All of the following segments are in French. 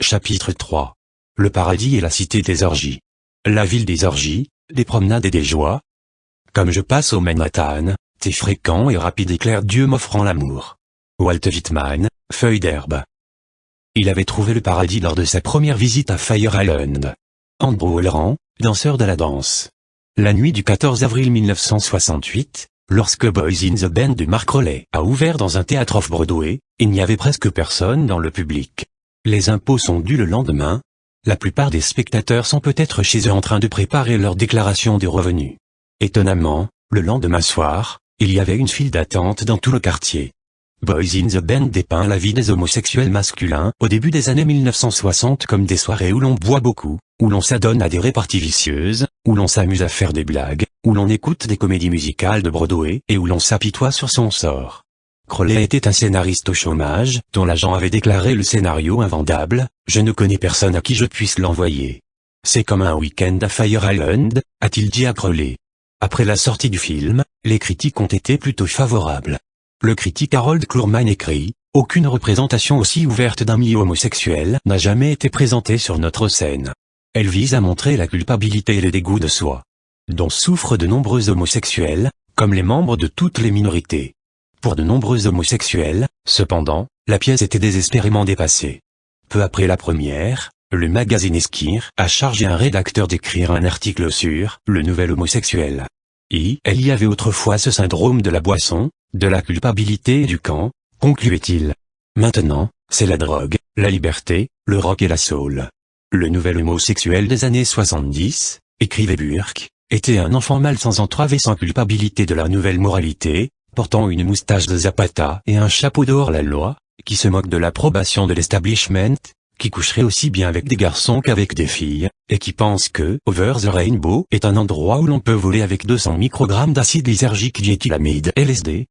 Chapitre 3. Le paradis et la cité des orgies. La ville des orgies, des promenades et des joies. Comme je passe au Manhattan, tes fréquents et rapides éclairs Dieu m'offrant l'amour. Walt Whitman, Feuille d'herbe. Il avait trouvé le paradis lors de sa première visite à Fire Island. Andrew Holleran, danseur de la danse. La nuit du 14 avril 1968, lorsque Boys in the Band de Mark Rowley a ouvert dans un théâtre off-Broadway, il n'y avait presque personne dans le public. Les impôts sont dus le lendemain. La plupart des spectateurs sont peut-être chez eux en train de préparer leur déclaration de revenus. Étonnamment, le lendemain soir, il y avait une file d'attente dans tout le quartier. Boys in the Band dépeint la vie des homosexuels masculins au début des années 1960 comme des soirées où l'on boit beaucoup, où l'on s'adonne à des réparties vicieuses, où l'on s'amuse à faire des blagues, où l'on écoute des comédies musicales de Broadway et où l'on s'apitoie sur son sort. Crowley était un scénariste au chômage, dont l'agent avait déclaré le scénario invendable, « Je ne connais personne à qui je puisse l'envoyer. C'est comme un week-end à Fire Island », a-t-il dit à Crowley. Après la sortie du film, les critiques ont été plutôt favorables. Le critique Harold Clurman écrit, « Aucune représentation aussi ouverte d'un milieu homosexuel n'a jamais été présentée sur notre scène. Elle vise à montrer la culpabilité et le dégoût de soi, dont souffrent de nombreux homosexuels, comme les membres de toutes les minorités. Pour de nombreux homosexuels, cependant, la pièce était désespérément dépassée. » Peu après la première, le magazine Esquire a chargé un rédacteur d'écrire un article sur « Le nouvel homosexuel ». Il y avait autrefois ce syndrome de la boisson, de la culpabilité et du camp, concluait-il. Maintenant, c'est la drogue, la liberté, le rock et la soul. Le nouvel homosexuel des années 70, écrivait Burke, était un enfant mâle sans entrave et sans culpabilité de la nouvelle moralité, portant une moustache de Zapata et un chapeau de hors-la-loi, qui se moque de l'approbation de l'establishment, qui coucherait aussi bien avec des garçons qu'avec des filles, et qui pense que Over the Rainbow est un endroit où l'on peut voler avec 200 microgrammes d'acide lysergique diéthylamide LSD.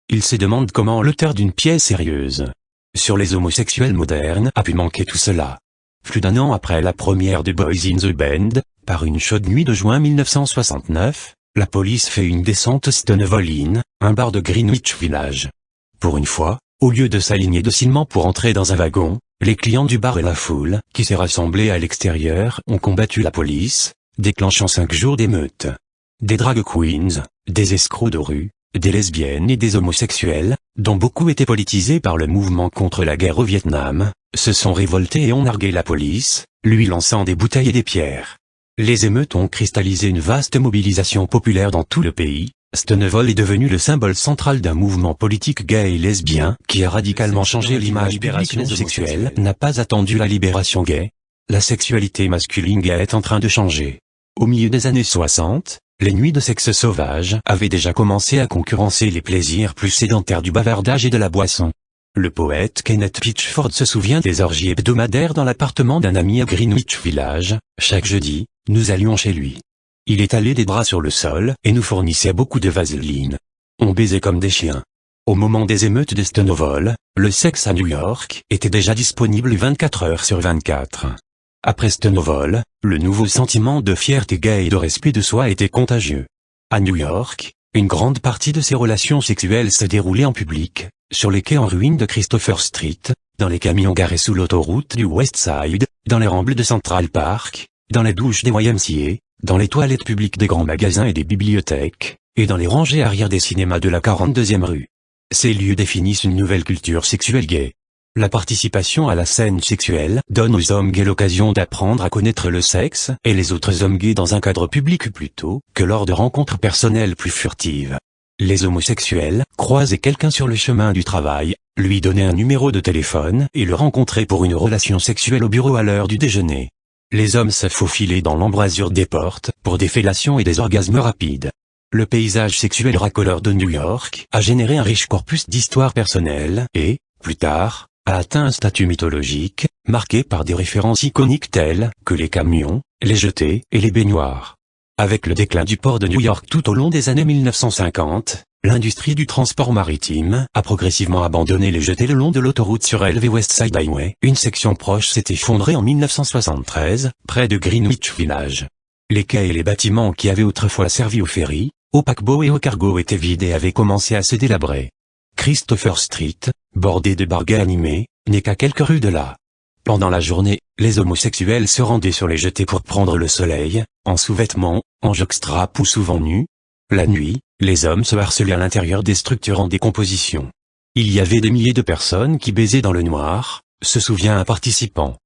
Il se demande comment l'auteur d'une pièce sérieuse sur les homosexuels modernes a pu manquer tout cela. Plus d'un an après la première de Boys in the Band, par une chaude nuit de juin 1969, la police fait une descente Stonewall Inn, un bar de Greenwich Village. Pour une fois, au lieu de s'aligner docilement pour entrer dans un wagon, les clients du bar et la foule, qui s'est rassemblée à l'extérieur, ont combattu la police, déclenchant 5 jours d'émeutes. Des drag queens, des escrocs de rue, des lesbiennes et des homosexuels, dont beaucoup étaient politisés par le mouvement contre la guerre au Vietnam, se sont révoltés et ont nargué la police, lui lançant des bouteilles et des pierres. Les émeutes ont cristallisé une vaste mobilisation populaire dans tout le pays. Stonewall est devenu le symbole central d'un mouvement politique gay et lesbien qui a radicalement changé l'image publique des homosexuels. N'a pas attendu la libération gay. La sexualité masculine gay est en train de changer. Au milieu des années 60, les nuits de sexe sauvage avaient déjà commencé à concurrencer les plaisirs plus sédentaires du bavardage et de la boisson. Le poète Kenneth Pitchford se souvient des orgies hebdomadaires dans l'appartement d'un ami à Greenwich Village. Chaque jeudi, nous allions chez lui. Il étalait des draps sur le sol et nous fournissait beaucoup de vaseline. On baisait comme des chiens. Au moment des émeutes de Stonewall, le sexe à New York était déjà disponible 24 heures sur 24. Après Stonewall, le nouveau sentiment de fierté gay et de respect de soi était contagieux. À New York, une grande partie de ces relations sexuelles se déroulaient en public, sur les quais en ruine de Christopher Street, dans les camions garés sous l'autoroute du West Side, dans les rambles de Central Park, dans les douches des YMCA, dans les toilettes publiques des grands magasins et des bibliothèques, et dans les rangées arrière des cinémas de la 42e rue. Ces lieux définissent une nouvelle culture sexuelle gay. La participation à la scène sexuelle donne aux hommes gays l'occasion d'apprendre à connaître le sexe et les autres hommes gays dans un cadre public plutôt que lors de rencontres personnelles plus furtives. Les homosexuels croisaient quelqu'un sur le chemin du travail, lui donnaient un numéro de téléphone et le rencontraient pour une relation sexuelle au bureau à l'heure du déjeuner. Les hommes se faufilaient dans l'embrasure des portes pour des fellations et des orgasmes rapides. Le paysage sexuel racoleur de New York a généré un riche corpus d'histoires personnelles et, plus tard, a atteint un statut mythologique, marqué par des références iconiques telles que les camions, les jetées et les baignoires. Avec le déclin du port de New York tout au long des années 1950, l'industrie du transport maritime a progressivement abandonné les jetées le long de l'autoroute sur LV West Side Highway. Une section proche s'est effondrée en 1973, près de Greenwich Village. Les quais et les bâtiments qui avaient autrefois servi aux ferries, aux paquebots et aux cargos étaient vides et avaient commencé à se délabrer. Christopher Street, bordé de bars gays animés, n'est qu'à quelques rues de là. Pendant la journée, les homosexuels se rendaient sur les jetées pour prendre le soleil, en sous-vêtements, en jockstrap ou souvent nus. La nuit, les hommes se harcelaient à l'intérieur des structures en décomposition. Il y avait des milliers de personnes qui baisaient dans le noir, se souvient un participant.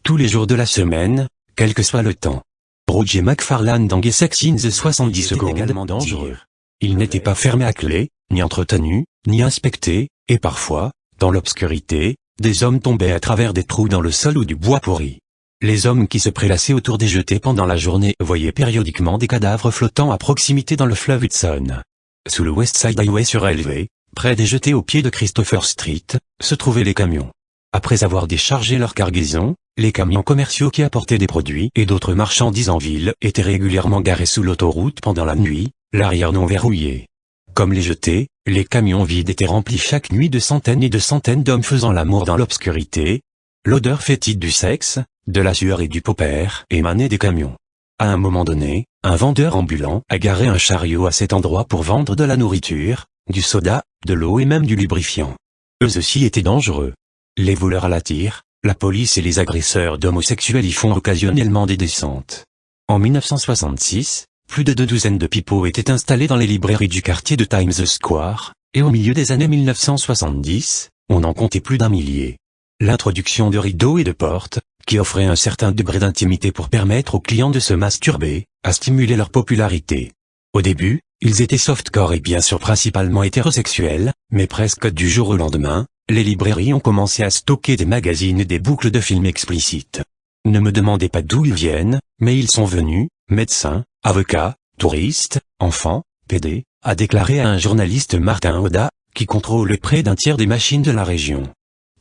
Tous les jours de la semaine, quel que soit le temps. Roger McFarlane dans Gay Sex in the 70 secondes également dangereux. Il n'était pas fermé à clé, ni entretenu, ni inspecté, et parfois, dans l'obscurité, des hommes tombaient à travers des trous dans le sol ou du bois pourri. Les hommes qui se prélassaient autour des jetées pendant la journée voyaient périodiquement des cadavres flottant à proximité dans le fleuve Hudson. Sous le West Side Highway surélevé, près des jetées au pied de Christopher Street, se trouvaient les camions. Après avoir déchargé leur cargaison, les camions commerciaux qui apportaient des produits et d'autres marchandises en ville étaient régulièrement garés sous l'autoroute pendant la nuit, l'arrière non verrouillé. Comme les jetées, les camions vides étaient remplis chaque nuit de centaines et de centaines d'hommes faisant l'amour dans l'obscurité. L'odeur fétide du sexe, de la sueur et du paupière émanait des camions. À un moment donné, un vendeur ambulant a garé un chariot à cet endroit pour vendre de la nourriture, du soda, de l'eau et même du lubrifiant. Eux aussi étaient dangereux. Les voleurs à la tire, la police et les agresseurs d'homosexuels y font occasionnellement des descentes. En 1966, plus de 2 douzaines de pipeaux étaient installés dans les librairies du quartier de Times Square, et au milieu des années 1970, on en comptait plus d'1 millier. L'introduction de rideaux et de portes, qui offraient un certain degré d'intimité pour permettre aux clients de se masturber, a stimulé leur popularité. Au début, ils étaient softcore et bien sûr principalement hétérosexuels, mais presque du jour au lendemain, les librairies ont commencé à stocker des magazines et des boucles de films explicites. Ne me demandez pas d'où ils viennent, mais ils sont venus, médecins, avocats, touristes, enfants, PD, a déclaré à un journaliste Martin Oda, qui contrôle près d'un tiers des machines de la région.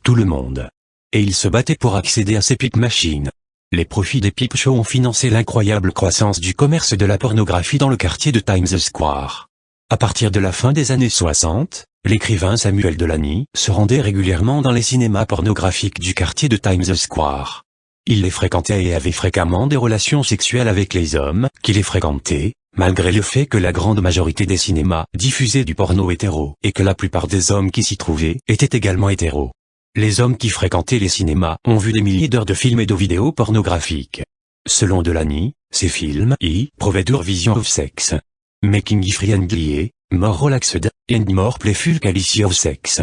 Tout le monde. Et ils se battaient pour accéder à ces pipe machines. Les profits des pipe shows ont financé l'incroyable croissance du commerce de la pornographie dans le quartier de Times Square. À partir de la fin des années 60, l'écrivain Samuel Delany se rendait régulièrement dans les cinémas pornographiques du quartier de Times Square. Il les fréquentait et avait fréquemment des relations sexuelles avec les hommes qui les fréquentaient, malgré le fait que la grande majorité des cinémas diffusaient du porno hétéro et que la plupart des hommes qui s'y trouvaient étaient également hétéros. Les hommes qui fréquentaient les cinémas ont vu des milliers d'heures de films et de vidéos pornographiques. Selon Delany, ces films y prouvent leur vision of sex. Making it friendly, more relaxed, and more playful quality of sex.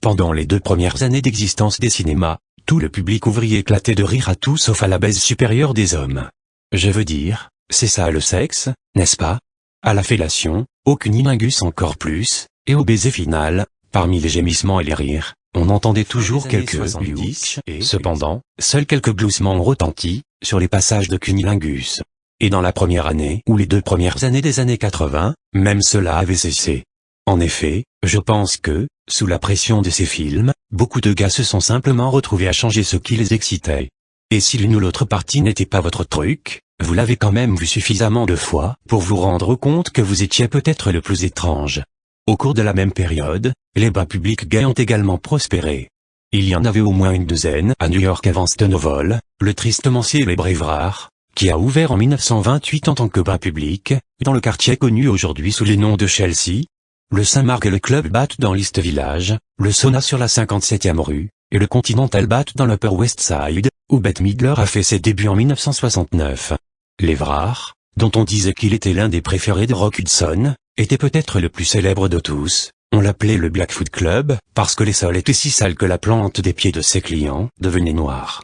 Pendant les 2 premières années d'existence des cinémas, tout le public ouvrier éclatait de rire à tout sauf à la baise supérieure des hommes. Je veux dire, c'est ça le sexe, n'est-ce pas? À la fellation, au cunnilingus encore plus, et au baiser final, parmi les gémissements et les rires, on entendait toujours quelques blouches, et cependant, seuls quelques gloussements ont retenti, sur les passages de cunnilingus. Et dans la première année ou les 2 premières années des années 80, même cela avait cessé. En effet, je pense que, sous la pression de ces films, beaucoup de gars se sont simplement retrouvés à changer ce qui les excitait. Et si l'une ou l'autre partie n'était pas votre truc, vous l'avez quand même vu suffisamment de fois pour vous rendre compte que vous étiez peut-être le plus étrange. Au cours de la même période, les bars publics gays ont également prospéré. Il y en avait au moins une douzaine à New York avant Stonewall, le tristement célèbre Évrard, qui a ouvert en 1928 en tant que bar public, dans le quartier connu aujourd'hui sous les noms de Chelsea, le Saint-Marc et le Club Bat dans l'East Village, le Sauna sur la 57e rue, et le Continental Bat dans l'Upper West Side, où Bette Midler a fait ses débuts en 1969. L'Évrard, dont on disait qu'il était l'un des préférés de Rock Hudson, était peut-être le plus célèbre de tous. On l'appelait le Blackfoot Club, parce que les sols étaient si sales que la plante des pieds de ses clients devenait noire.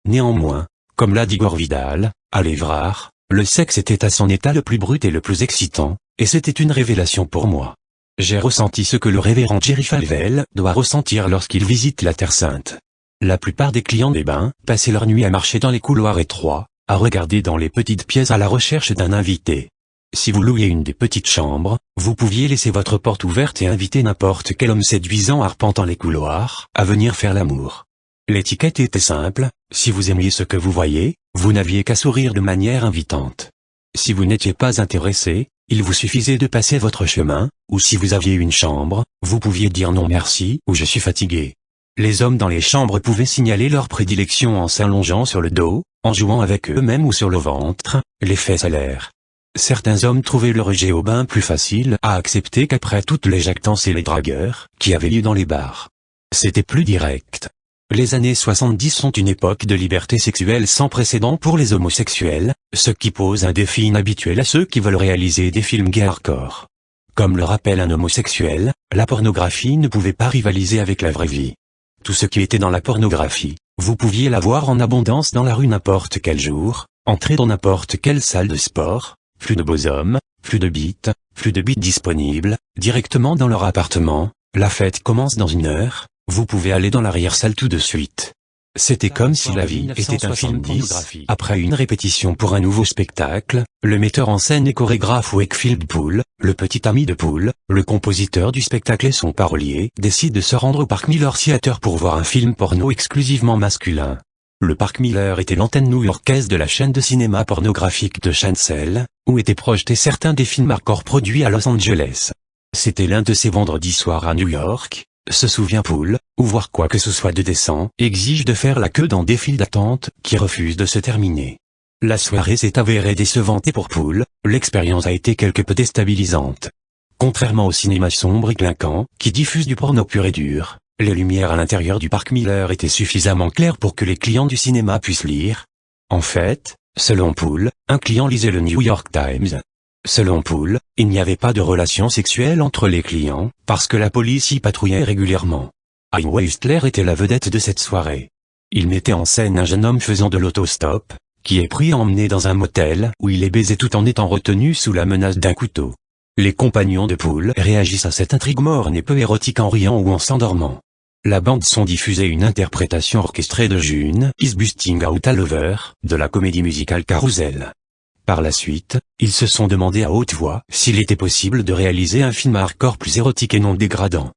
Néanmoins, comme l'a dit Gore Vidal, à l'Évrard, le sexe était à son état le plus brut et le plus excitant, et c'était une révélation pour moi. J'ai ressenti ce que le révérend Jerry Falwell doit ressentir lorsqu'il visite la Terre Sainte. La plupart des clients des bains passaient leur nuit à marcher dans les couloirs étroits, à regarder dans les petites pièces à la recherche d'un invité. Si vous louiez une des petites chambres, vous pouviez laisser votre porte ouverte et inviter n'importe quel homme séduisant arpentant les couloirs à venir faire l'amour. L'étiquette était simple, si vous aimiez ce que vous voyez, vous n'aviez qu'à sourire de manière invitante. Si vous n'étiez pas intéressé, il vous suffisait de passer votre chemin, ou si vous aviez une chambre, vous pouviez dire non merci ou je suis fatigué. Les hommes dans les chambres pouvaient signaler leur prédilection en s'allongeant sur le dos, en jouant avec eux-mêmes ou sur le ventre, les fesses à l'air. Certains hommes trouvaient le rejet au bain plus facile à accepter qu'après toutes les jactances et les dragueurs qui avaient lieu dans les bars. C'était plus direct. Les années 70 sont une époque de liberté sexuelle sans précédent pour les homosexuels, ce qui pose un défi inhabituel à ceux qui veulent réaliser des films gay hardcore. Comme le rappelle un homosexuel, la pornographie ne pouvait pas rivaliser avec la vraie vie. Tout ce qui était dans la pornographie, vous pouviez l'avoir en abondance dans la rue n'importe quel jour, entrer dans n'importe quelle salle de sport, plus de beaux hommes, plus de bites disponibles, directement dans leur appartement, la fête commence dans 1 heure, vous pouvez aller dans l'arrière-salle tout de suite. C'était comme si la vie était un film 10. Après une répétition pour un nouveau spectacle, le metteur en scène et chorégraphe Wakefield Poole, le petit ami de Poole, le compositeur du spectacle et son parolier, décide de se rendre au Park Miller Theater pour voir un film porno exclusivement masculin. Le Park Miller était l'antenne new-yorkaise de la chaîne de cinéma pornographique de Chancel, où étaient projetés certains des films hardcore produits à Los Angeles. C'était l'un de ces vendredis soirs à New York, se souvient Poole, où voir quoi que ce soit de décent exige de faire la queue dans des files d'attente qui refusent de se terminer. La soirée s'est avérée décevante et pour Poole, l'expérience a été quelque peu déstabilisante. Contrairement au cinéma sombre et clinquant, qui diffuse du porno pur et dur, les lumières à l'intérieur du Park Miller étaient suffisamment claires pour que les clients du cinéma puissent lire. En fait, selon Poole, un client lisait le New York Times. Selon Poole, il n'y avait pas de relation sexuelle entre les clients, parce que la police y patrouillait régulièrement. Hein Whistler était la vedette de cette soirée. Il mettait en scène un jeune homme faisant de l'autostop, qui est pris à emmener dans un motel où il est baisé tout en étant retenu sous la menace d'un couteau. Les compagnons de Poole réagissent à cette intrigue morne et peu érotique en riant ou en s'endormant. La bande son diffusait une interprétation orchestrée de June Is Busting Out All Over, de la comédie musicale Carousel. Par la suite, ils se sont demandé à haute voix s'il était possible de réaliser un film hardcore plus érotique et non dégradant.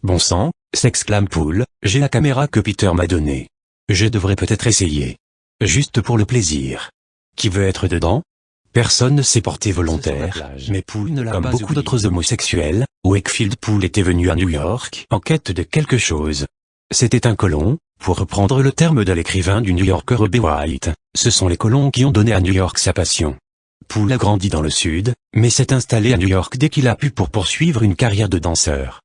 Bon sang, s'exclame Poole, j'ai la caméra que Peter m'a donnée. Je devrais peut-être essayer. Juste pour le plaisir. Qui veut être dedans? Personne ne s'est porté volontaire, mais Poole ne l'a pas oublié. Comme beaucoup d'autres homosexuels, Wakefield Poole était venu à New York en quête de quelque chose. C'était un colon, pour reprendre le terme de l'écrivain du New Yorker B. White, ce sont les colons qui ont donné à New York sa passion. Poole a grandi dans le sud, mais s'est installé à New York dès qu'il a pu pour poursuivre une carrière de danseur.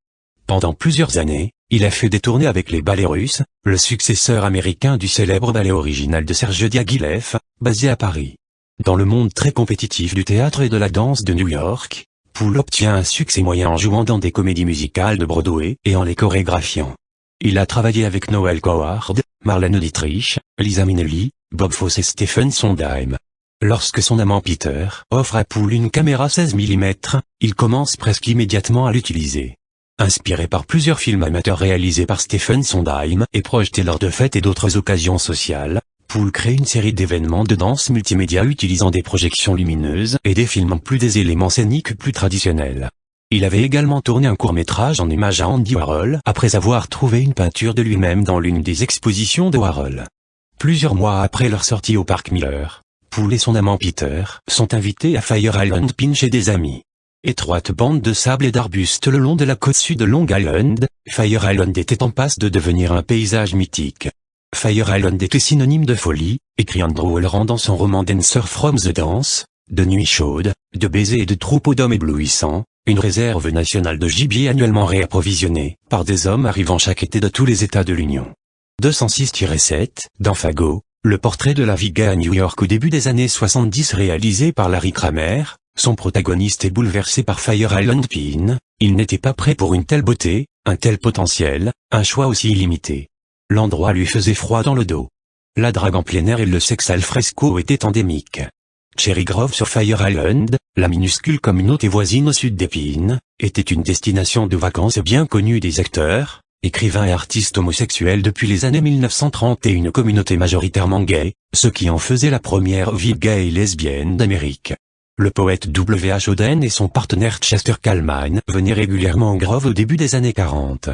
Pendant plusieurs années, il a fait des tournées avec les ballets russes, le successeur américain du célèbre ballet original de Serge Diaghilev, basé à Paris. Dans le monde très compétitif du théâtre et de la danse de New York, Poole obtient un succès moyen en jouant dans des comédies musicales de Broadway et en les chorégraphiant. Il a travaillé avec Noel Coward, Marlène Dietrich, Liza Minnelli, Bob Fosse et Stephen Sondheim. Lorsque son amant Peter offre à Poole une caméra 16 mm, il commence presque immédiatement à l'utiliser. Inspiré par plusieurs films amateurs réalisés par Stephen Sondheim et projetés lors de fêtes et d'autres occasions sociales, Poole crée une série d'événements de danse multimédia utilisant des projections lumineuses et des films en plus des éléments scéniques plus traditionnels. Il avait également tourné un court-métrage en hommage à Andy Warhol après avoir trouvé une peinture de lui-même dans l'une des expositions de Warhol. Plusieurs mois après leur sortie au Park Miller, Poole et son amant Peter sont invités à Fire Island Pin chez des amis. Étroite bande de sable et d'arbustes le long de la côte sud de Long Island, Fire Island était en passe de devenir un paysage mythique. Fire Island était synonyme de folie, écrit Andrew Elrond dans son roman Dancer from the Dance, de nuits chaudes, de baisers et de troupeaux d'hommes éblouissants, une réserve nationale de gibier annuellement réapprovisionnée par des hommes arrivant chaque été de tous les États de l'Union. 206-7, dans Fago, le portrait de la vie gay à New York au début des années 70 réalisé par Larry Kramer, son protagoniste est bouleversé par Fire Island Pin, il n'était pas prêt pour une telle beauté, un tel potentiel, un choix aussi illimité. L'endroit lui faisait froid dans le dos. La drague en plein air et le sexe al fresco étaient endémiques. Cherry Grove sur Fire Island, la minuscule communauté voisine au sud des Pines, était une destination de vacances bien connue des acteurs, écrivains et artistes homosexuels depuis les années 1930 et une communauté majoritairement gay, ce qui en faisait la première ville gay et lesbienne d'Amérique. Le poète W.H. Auden et son partenaire Chester Kallman venaient régulièrement en Grove au début des années 40.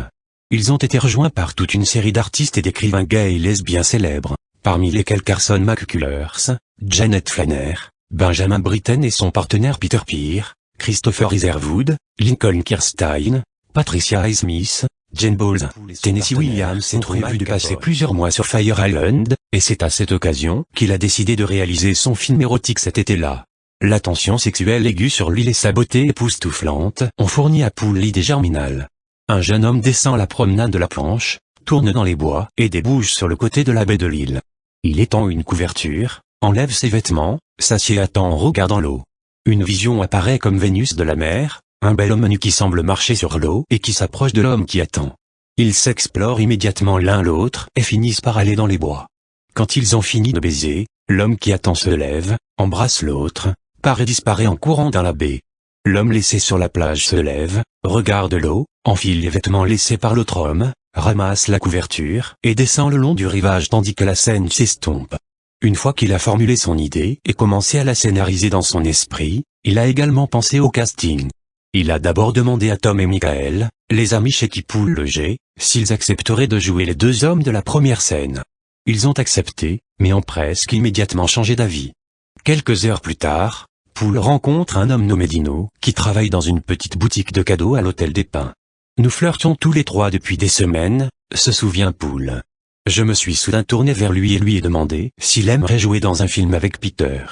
Ils ont été rejoints par toute une série d'artistes et d'écrivains gays et lesbiens célèbres, parmi lesquels Carson McCullers, Janet Flanner, Benjamin Britten et son partenaire Peter Peer, Christopher Isherwood, Lincoln Kirstein, Patricia Highsmith, Jane Bowles, Tennessee Williams ont prévu de passer plusieurs mois sur Fire Island, et c'est à cette occasion qu'il a décidé de réaliser son film érotique cet été-là. La tension sexuelle aiguë sur l'île et sa beauté époustouflante ont fourni à Poole l'idée germinale. Un jeune homme descend la promenade de la planche, tourne dans les bois et débouche sur le côté de la baie de l'île. Il étend une couverture, enlève ses vêtements, s'assied à temps en regardant l'eau. Une vision apparaît comme Vénus de la mer, un bel homme nu qui semble marcher sur l'eau et qui s'approche de l'homme qui attend. Ils s'explorent immédiatement l'un l'autre et finissent par aller dans les bois. Quand ils ont fini de baiser, l'homme qui attend se lève, embrasse l'autre, part et disparaît en courant dans la baie. L'homme laissé sur la plage se lève, regarde l'eau, enfile les vêtements laissés par l'autre homme, ramasse la couverture et descend le long du rivage tandis que la scène s'estompe. Une fois qu'il a formulé son idée et commencé à la scénariser dans son esprit, il a également pensé au casting. Il a d'abord demandé à Tom et Michael, les amis chez qui Poole logeait, s'ils accepteraient de jouer les deux hommes de la première scène. Ils ont accepté, mais ont presque immédiatement changé d'avis. Quelques heures plus tard, Poole rencontre un homme nommé Dino, qui travaille dans une petite boutique de cadeaux à l'Hôtel des Pins. Nous flirtons tous les trois depuis des semaines, se souvient Poole. Je me suis soudain tourné vers lui et lui ai demandé s'il aimerait jouer dans un film avec Peter.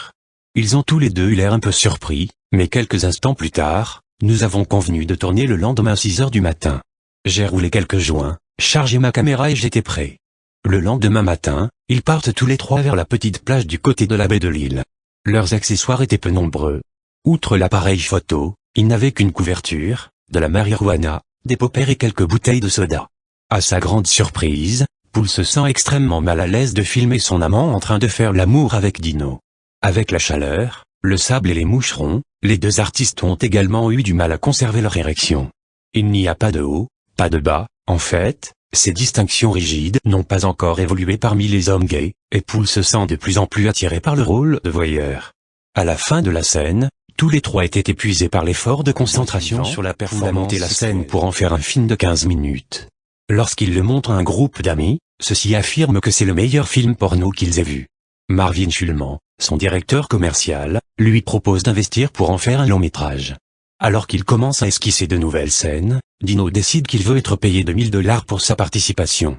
Ils ont tous les deux eu l'air un peu surpris, mais quelques instants plus tard, nous avons convenu de tourner le lendemain à 6 heures du matin. J'ai roulé quelques joints, chargé ma caméra et j'étais prêt. Le lendemain matin, ils partent tous les trois vers la petite plage du côté de la baie de l'île. Leurs accessoires étaient peu nombreux. Outre l'appareil photo, ils n'avaient qu'une couverture, de la marijuana, des poppers et quelques bouteilles de soda. À sa grande surprise, Poole se sent extrêmement mal à l'aise de filmer son amant en train de faire l'amour avec Dino. Avec la chaleur, le sable et les moucherons, les deux artistes ont également eu du mal à conserver leur érection. Il n'y a pas de haut, pas de bas, en fait, ces distinctions rigides n'ont pas encore évolué parmi les hommes gays, et Poole se sent de plus en plus attiré par le rôle de voyeur. À la fin de la scène, tous les trois étaient épuisés par l'effort de concentration sur la performance. Poole a monté la scène pour en faire un film de 15 minutes. Lorsqu'il le montre à un groupe d'amis, ceux-ci affirment que c'est le meilleur film porno qu'ils aient vu. Marvin Schulman, son directeur commercial, lui propose d'investir pour en faire un long métrage. Alors qu'il commence à esquisser de nouvelles scènes, Dino décide qu'il veut être payé $2000 pour sa participation.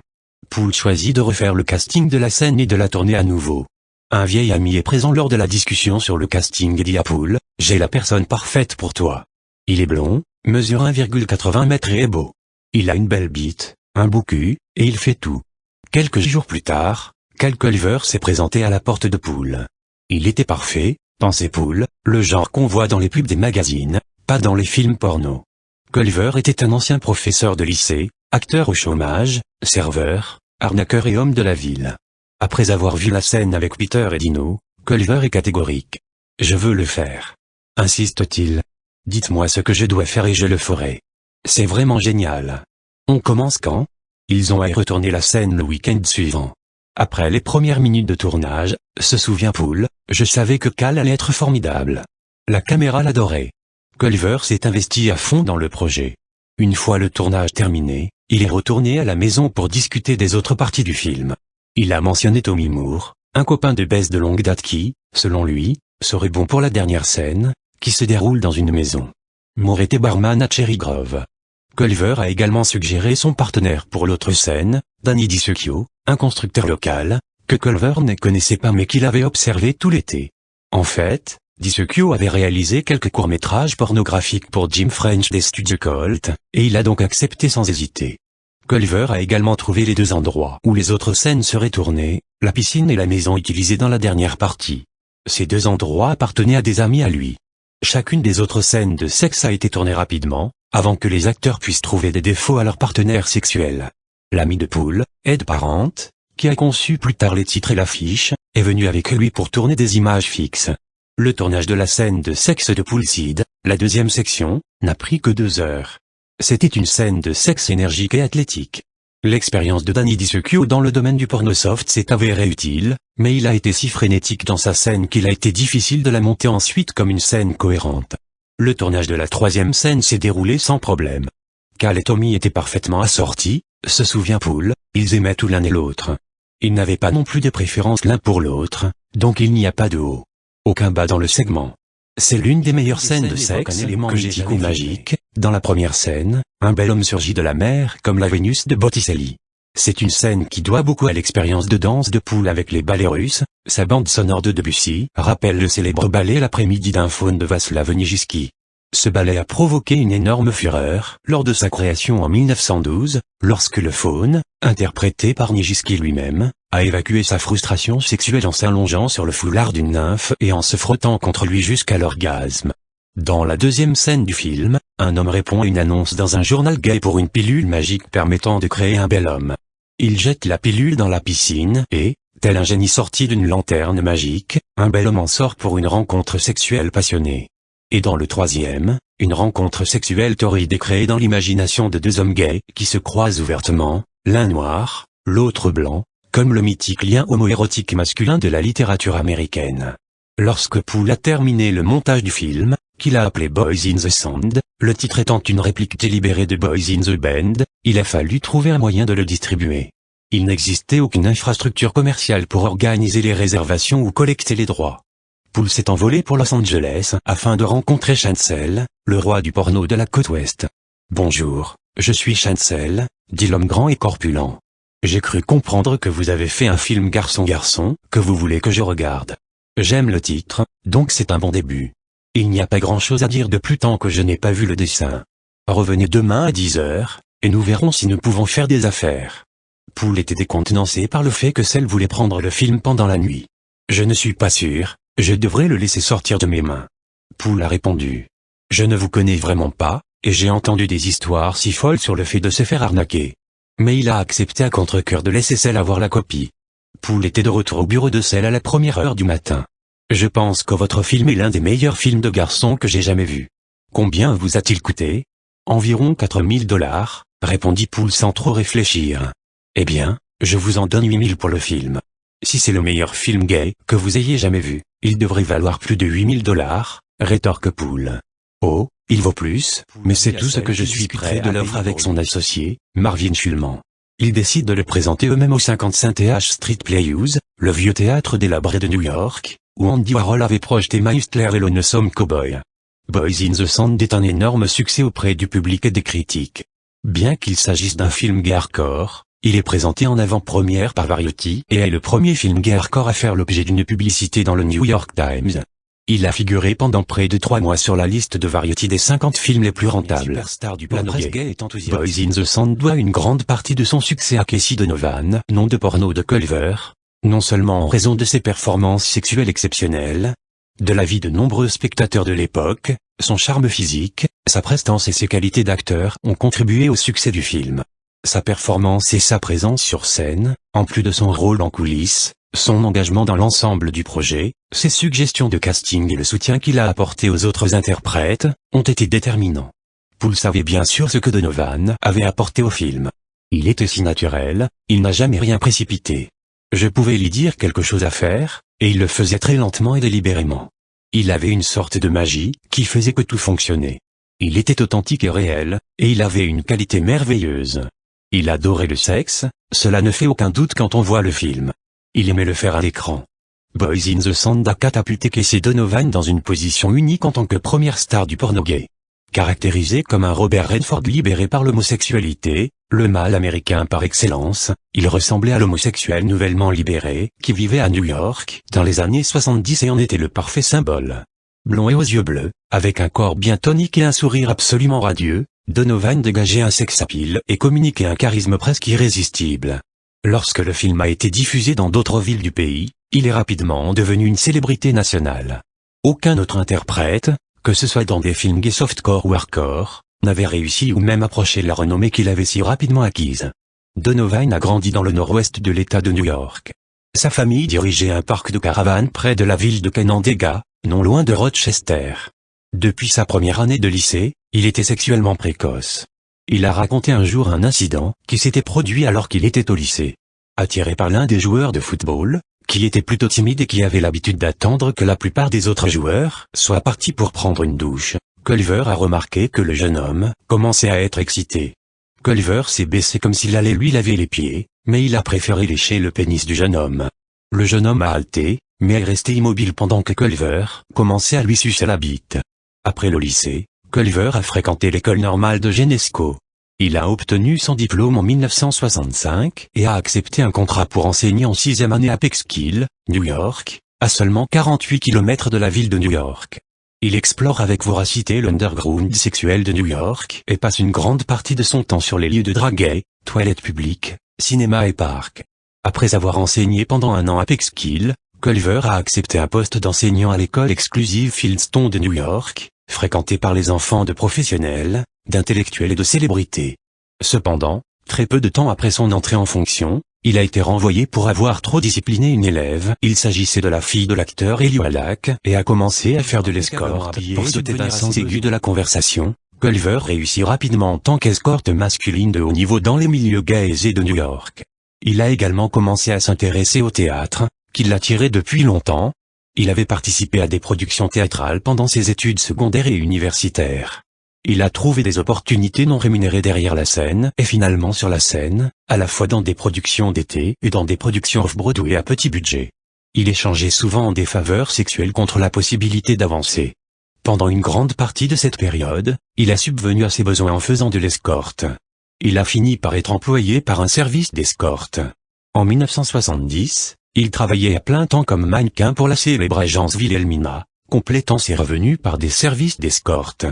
Poole choisit de refaire le casting de la scène et de la tourner à nouveau. Un vieil ami est présent lors de la discussion sur le casting et dit à Poole, « J'ai la personne parfaite pour toi. Il est blond, mesure 1,80 m et est beau. Il a une belle bite, un beau cul, et il fait tout. » Quelques jours plus tard, Cal Culver s'est présenté à la porte de Poole. Il était parfait, pensait Poole, le genre qu'on voit dans les pubs des magazines, pas dans les films porno. Culver était un ancien professeur de lycée, acteur au chômage, serveur, arnaqueur et homme de la ville. Après avoir vu la scène avec Peter et Dino, Culver est catégorique. « Je veux le faire. » insiste-t-il. « Dites-moi ce que je dois faire et je le ferai. C'est vraiment génial. » On commence quand? Ils ont à y retourner la scène le week-end suivant. Après les premières minutes de tournage, se souvient Poole, je savais que Cal allait être formidable. La caméra l'adorait. Culver s'est investi à fond dans le projet. Une fois le tournage terminé, il est retourné à la maison pour discuter des autres parties du film. Il a mentionné Tommy Moore, un copain de baisse de longue date qui, selon lui, serait bon pour la dernière scène, qui se déroule dans une maison. Moore était barman à Cherry Grove. Culver a également suggéré son partenaire pour l'autre scène, Danny DiCiccio, un constructeur local, que Culver ne connaissait pas mais qu'il avait observé tout l'été. En fait, DiCiccio avait réalisé quelques courts-métrages pornographiques pour Jim French des studios Colt, et il a donc accepté sans hésiter. Culver a également trouvé les deux endroits où les autres scènes seraient tournées, la piscine et la maison utilisée dans la dernière partie. Ces deux endroits appartenaient à des amis à lui. Chacune des autres scènes de sexe a été tournée rapidement, avant que les acteurs puissent trouver des défauts à leur partenaire sexuel. L'ami de Poole, Ed Parent, qui a conçu plus tard les titres et l'affiche, est venu avec lui pour tourner des images fixes. Le tournage de la scène de sexe de Poolside, la deuxième section, n'a pris que 2 heures. C'était une scène de sexe énergique et athlétique. L'expérience de Danny DiCiccio dans le domaine du porno soft s'est avérée utile, mais il a été si frénétique dans sa scène qu'il a été difficile de la monter ensuite comme une scène cohérente. Le tournage de la troisième scène s'est déroulé sans problème. Cal et Tommy étaient parfaitement assortis, se souvient Poole, ils aimaient tout l'un et l'autre. Ils n'avaient pas non plus de préférence l'un pour l'autre, donc il n'y a pas de haut. Aucun bas dans le segment. C'est l'une des meilleures scènes de sexe que j'ai jamais magique. Dans la première scène, un bel homme surgit de la mer comme la Vénus de Botticelli. C'est une scène qui doit beaucoup à l'expérience de danse de Poole avec les ballets russes. Sa bande sonore de Debussy rappelle le célèbre ballet L'après-midi d'un faune de Václav Nijinsky. Ce ballet a provoqué une énorme fureur lors de sa création en 1912, lorsque le faune, interprété par Nijinsky lui-même, a évacué sa frustration sexuelle en s'allongeant sur le foulard d'une nymphe et en se frottant contre lui jusqu'à l'orgasme. Dans la deuxième scène du film, un homme répond à une annonce dans un journal gay pour une pilule magique permettant de créer un bel homme. Il jette la pilule dans la piscine et, tel un génie sorti d'une lanterne magique, un bel homme en sort pour une rencontre sexuelle passionnée. Et dans le troisième, une rencontre sexuelle torride est créée dans l'imagination de deux hommes gays qui se croisent ouvertement, l'un noir, l'autre blanc, comme le mythique lien homoérotique masculin de la littérature américaine. Lorsque Poole a terminé le montage du film, qu'il a appelé Boys in the Sand, le titre étant une réplique délibérée de Boys in the Band, il a fallu trouver un moyen de le distribuer. Il n'existait aucune infrastructure commerciale pour organiser les réservations ou collecter les droits. Poole s'est envolé pour Los Angeles afin de rencontrer Chancel, le roi du porno de la côte ouest. « Bonjour, je suis Chancel », dit l'homme grand et corpulent. « J'ai cru comprendre que vous avez fait un film garçon-garçon, que vous voulez que je regarde. J'aime le titre, donc c'est un bon début. Il n'y a pas grand-chose à dire de plus tant que je n'ai pas vu le dessin. Revenez demain à 10h, et nous verrons si nous pouvons faire des affaires. » Poole était décontenancé par le fait que Cell voulait prendre le film pendant la nuit. « Je ne suis pas sûr, je devrais le laisser sortir de mes mains. » Poole a répondu. « Je ne vous connais vraiment pas, et j'ai entendu des histoires si folles sur le fait de se faire arnaquer. » Mais il a accepté à contre-cœur de laisser Cell avoir la copie. Poole était de retour au bureau de Cell à la première heure du matin. « Je pense que votre film est l'un des meilleurs films de garçons que j'ai jamais vu. Combien vous a-t-il coûté ? » « Environ 4000 $, répondit Poole sans trop réfléchir. « Eh bien, je vous en donne 8000 pour le film. Si c'est le meilleur film gay que vous ayez jamais vu, il devrait valoir plus de 8000 $, rétorque Poole. « Oh, il vaut plus, mais c'est tout ce que je suis prêt de l'offre avec son associé, Marvin Schulman. Ils décident de le présenter eux-mêmes au 55 Th Street Playhouse, le vieux théâtre délabré de New York, où Andy Warhol avait projeté My Hustler et Lonesome Cowboy. Boys in the Sand est un énorme succès auprès du public et des critiques. Bien qu'il s'agisse d'un film gay hardcore, il est présenté en avant-première par Variety et est le premier film gay hardcore à faire l'objet d'une publicité dans le New York Times. Il a figuré pendant près de 3 mois sur la liste de Variety des 50 films les plus rentables. La presse gay est enthousiaste. Boys in the Sand doit une grande partie de son succès à Casey Donovan, nom de porno de Culver, non seulement en raison de ses performances sexuelles exceptionnelles, de l'avis de nombreux spectateurs de l'époque, son charme physique, sa prestance et ses qualités d'acteur ont contribué au succès du film. Sa performance et sa présence sur scène, en plus de son rôle en coulisses, son engagement dans l'ensemble du projet, ses suggestions de casting et le soutien qu'il a apporté aux autres interprètes, ont été déterminants. Poole savait bien sûr ce que Donovan avait apporté au film. Il était si naturel, il n'a jamais rien précipité. Je pouvais lui dire quelque chose à faire, et il le faisait très lentement et délibérément. Il avait une sorte de magie, qui faisait que tout fonctionnait. Il était authentique et réel, et il avait une qualité merveilleuse. Il adorait le sexe, cela ne fait aucun doute quand on voit le film. Il aimait le faire à l'écran. Boys in the Sand a catapulté Casey Donovan dans une position unique en tant que première star du porno gay. Caractérisé comme un Robert Redford libéré par l'homosexualité, le mâle américain par excellence, il ressemblait à l'homosexuel nouvellement libéré, qui vivait à New York, dans les années 70 et en était le parfait symbole. Blond et aux yeux bleus, avec un corps bien tonique et un sourire absolument radieux, Donovan dégageait un sex appeal et communiquait un charisme presque irrésistible. Lorsque le film a été diffusé dans d'autres villes du pays, il est rapidement devenu une célébrité nationale. Aucun autre interprète, que ce soit dans des films gay softcore ou hardcore, n'avait réussi ou même approché la renommée qu'il avait si rapidement acquise. Donovan a grandi dans le nord-ouest de l'État de New York. Sa famille dirigeait un parc de caravanes près de la ville de Canandaigua, non loin de Rochester. Depuis sa première année de lycée, il était sexuellement précoce. Il a raconté un jour un incident qui s'était produit alors qu'il était au lycée. Attiré par l'un des joueurs de football, qui était plutôt timide et qui avait l'habitude d'attendre que la plupart des autres joueurs soient partis pour prendre une douche, Culver a remarqué que le jeune homme commençait à être excité. Culver s'est baissé comme s'il allait lui laver les pieds, mais il a préféré lécher le pénis du jeune homme. Le jeune homme a halté, mais est resté immobile pendant que Culver commençait à lui sucer la bite. Après le lycée, Culver a fréquenté l'école normale de Genesco. Il a obtenu son diplôme en 1965 et a accepté un contrat pour enseigner en 6e année à Peekskill, New York, à seulement 48 km de la ville de New York. Il explore avec voracité l'underground sexuel de New York et passe une grande partie de son temps sur les lieux de drague gay, toilettes publiques, cinéma et parcs. Après avoir enseigné pendant un an à Peekskill, Culver a accepté un poste d'enseignant à l'école exclusive Fieldstone de New York, fréquentée par les enfants de professionnels, d'intellectuels et de célébrités. Cependant, très peu de temps après son entrée en fonction, il a été renvoyé pour avoir trop discipliné une élève. Il s'agissait de la fille de l'acteur Eli Wallach et a commencé à faire de l'escorte. Pour se débarrasser sans aigu de la conversation, Culver réussit rapidement en tant qu'escorte masculine de haut niveau dans les milieux gays et de New York. Il a également commencé à s'intéresser au théâtre, qui l'attirait depuis longtemps. Il avait participé à des productions théâtrales pendant ses études secondaires et universitaires. Il a trouvé des opportunités non rémunérées derrière la scène et finalement sur la scène, à la fois dans des productions d'été et dans des productions off-Broadway à petit budget. Il échangeait souvent en des faveurs sexuelles contre la possibilité d'avancer. Pendant une grande partie de cette période, il a subvenu à ses besoins en faisant de l'escorte. Il a fini par être employé par un service d'escorte. En 1970, il travaillait à plein temps comme mannequin pour la célèbre agence Wilhelmina, complétant ses revenus par des services d'escorte.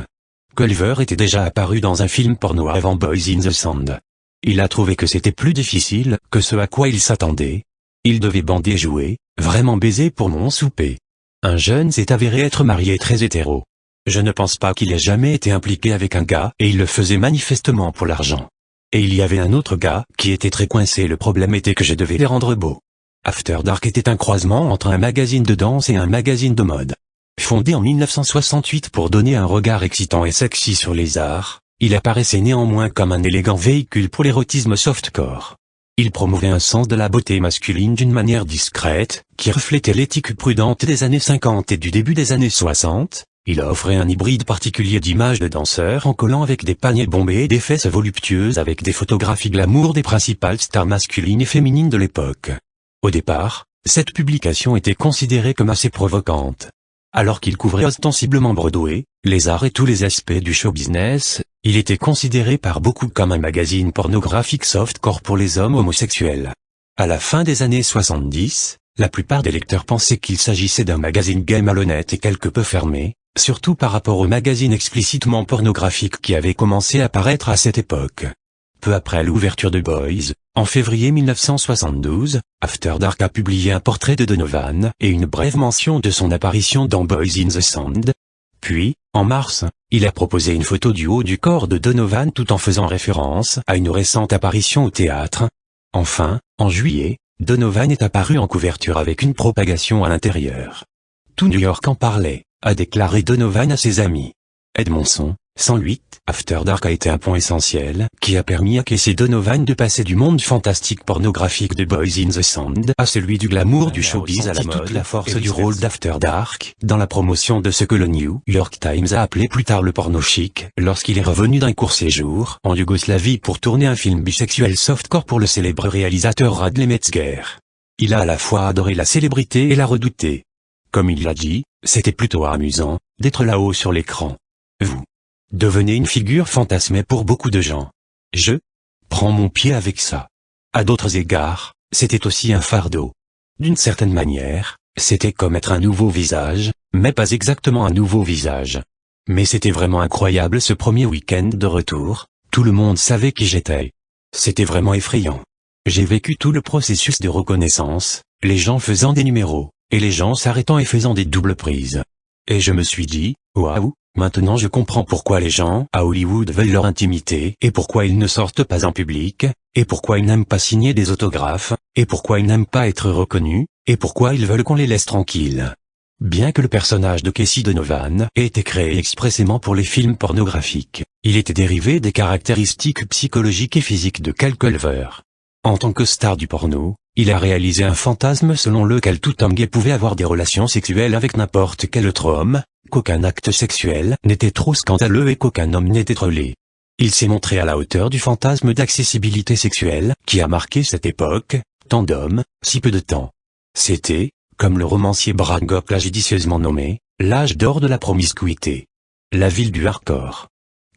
Culver était déjà apparu dans un film porno avant Boys in the Sand. Il a trouvé que c'était plus difficile que ce à quoi il s'attendait. Il devait bander et jouer, vraiment baiser pour mon souper. Un jeune s'est avéré être marié très hétéro. Je ne pense pas qu'il ait jamais été impliqué avec un gars et il le faisait manifestement pour l'argent. Et il y avait un autre gars qui était très coincé, le problème était que je devais les rendre beaux. After Dark était un croisement entre un magazine de danse et un magazine de mode. Fondé en 1968 pour donner un regard excitant et sexy sur les arts, il apparaissait néanmoins comme un élégant véhicule pour l'érotisme softcore. Il promouvait un sens de la beauté masculine d'une manière discrète, qui reflétait l'éthique prudente des années 50 et du début des années 60. Il offrait un hybride particulier d'images de danseurs en collant avec des paniers bombés et des fesses voluptueuses avec des photographies glamour des principales stars masculines et féminines de l'époque. Au départ, cette publication était considérée comme assez provocante. Alors qu'il couvrait ostensiblement Broadway, les arts et tous les aspects du show business, il était considéré par beaucoup comme un magazine pornographique softcore pour les hommes homosexuels. À la fin des années 70, la plupart des lecteurs pensaient qu'il s'agissait d'un magazine gay malhonnête et quelque peu fermé, surtout par rapport aux magazines explicitement pornographiques qui avaient commencé à paraître à cette époque. Peu après l'ouverture de Boys, en février 1972, After Dark a publié un portrait de Donovan et une brève mention de son apparition dans Boys in the Sand. Puis, en mars, il a proposé une photo du haut du corps de Donovan tout en faisant référence à une récente apparition au théâtre. Enfin, en juillet, Donovan est apparu en couverture avec une propagation à l'intérieur. Tout New York en parlait, a déclaré Donovan à ses amis. Edmondson, 108, After Dark a été un pont essentiel qui a permis à Casey Donovan de passer du monde fantastique pornographique de Boys in the Sand à celui du glamour du showbiz à la mode. Toute la force du rôle d'After Dark dans la promotion de ce que le New York Times a appelé plus tard le porno chic lorsqu'il est revenu d'un court séjour en Yougoslavie pour tourner un film bisexuel softcore pour le célèbre réalisateur Radley Metzger. Il a à la fois adoré la célébrité et la redouté. Comme il l'a dit, c'était plutôt amusant d'être là-haut sur l'écran. Vous devenez une figure fantasmée pour beaucoup de gens. Je prends mon pied avec ça. À d'autres égards, c'était aussi un fardeau. D'une certaine manière, c'était comme être un nouveau visage, mais pas exactement un nouveau visage. Mais c'était vraiment incroyable ce premier week-end de retour, tout le monde savait qui j'étais. C'était vraiment effrayant. J'ai vécu tout le processus de reconnaissance, les gens faisant des numéros, et les gens s'arrêtant et faisant des doubles prises. Et je me suis dit, waouh! Maintenant je comprends pourquoi les gens à Hollywood veulent leur intimité et pourquoi ils ne sortent pas en public, et pourquoi ils n'aiment pas signer des autographes, et pourquoi ils n'aiment pas être reconnus, et pourquoi ils veulent qu'on les laisse tranquilles. Bien que le personnage de Casey Donovan ait été créé expressément pour les films pornographiques, il était dérivé des caractéristiques psychologiques et physiques de Cal Culver. En tant que star du porno, il a réalisé un fantasme selon lequel tout homme gay pouvait avoir des relations sexuelles avec n'importe quel autre homme, qu'aucun acte sexuel n'était trop scandaleux et qu'aucun homme n'était trop laid. Il s'est montré à la hauteur du fantasme d'accessibilité sexuelle qui a marqué cette époque, tant d'hommes, si peu de temps. C'était, comme le romancier Brad Gock l'a judicieusement nommé, l'âge d'or de la promiscuité. La ville du hardcore.